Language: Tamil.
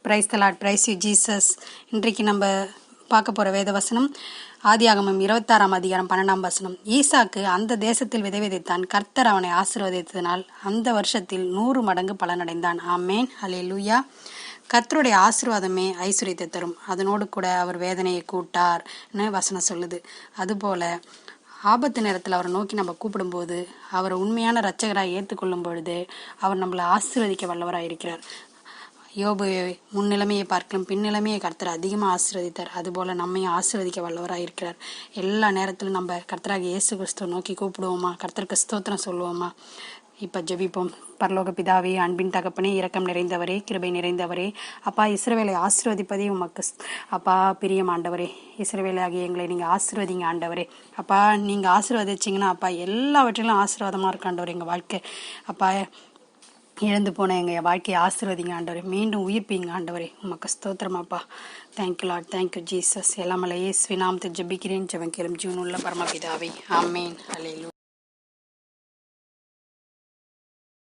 Praise the Lord, price you Jesus. இன்றைக்கு நம்ம பார்க்க போகிற வேத வசனம் ஆதியாகமம் 26ஆம் அதிகாரம் 12ஆம் வசனம். ஈசாக்கு அந்த தேசத்தில் விதை விதைத்தான். கர்த்தர் அவனை ஆசீர்வதித்ததினால் அந்த வருஷத்தில் 100 மடங்கு பலனடைந்தான். ஆமேன், அல்லேலூயா. கர்த்தருடைய ஆசீர்வாதமே ஐஸ்வர்யத்தை தரும், அதனோடு கூட அவர் வேதனையை கூட்டார்னு வசனம் சொல்லுது. அதுபோல ஆபத்து நேரத்தில் அவரை நோக்கி நம்ம கூப்பிடும்போது, அவரை உண்மையான இரட்சகராக ஏற்றுக்கொள்ளும் பொழுது அவர் நம்மளை ஆசீர்வதிக்க வல்லவராக இருக்கிறார். யோபு முன்னிலைமையை பார்க்கலாம் பின்னிலைமையை கர்த்தர் அதிகமாக ஆசீர்வதித்தார். அதுபோல் நம்மையும் ஆசீர்வதிக்க வல்லவராக இருக்கிறார். எல்லா நேரத்திலும் நம்ம கர்த்தராக இயேசு கிறிஸ்துவை நோக்கி கூப்பிடுவோமா, கர்த்தருக்கு ஸ்தோத்திரம் சொல்லுவோமா. இப்போ ஜெபிப்போம். பரலோக பிதாவே, அன்பின் தகப்பனே, இரக்கம் நிறைந்தவரே, கிருபை நிறைந்தவரே, அப்பா இஸ்ரவேலை ஆசீர்வதிப்பதே உமக்கு அப்பா பிரியம் ஆண்டவரே. இஸ்ரவேலாகிய எங்களை நீங்கள் ஆசீர்வதிங்க ஆண்டவரே. அப்பா நீங்கள் ஆசீர்வதிச்சிங்கன்னா அப்பா எல்லாவற்றிலும் ஆசீர்வாதமாக இருக்கு ஆண்டவர் எங்கள் வாழ்க்கை. அப்பா இழந்து போன எங்கள் வாழ்க்கையை ஆசீர்வதிங்க ஆண்டவரே. மீண்டும் உயிர்ப்பீங்க ஆண்டவரே. உமக்கு ஸ்தோத்திரமாப்பா. Thank you Lord, thank you Jesus. எல்லாமல்ல இயேசுவின் நாமத்தில் ஜெபிக்கிறேன், ஜெபம் கேளும் ஜீவனுள்ள பரமபிதாவே. ஆமேன், அல்லேலூயா.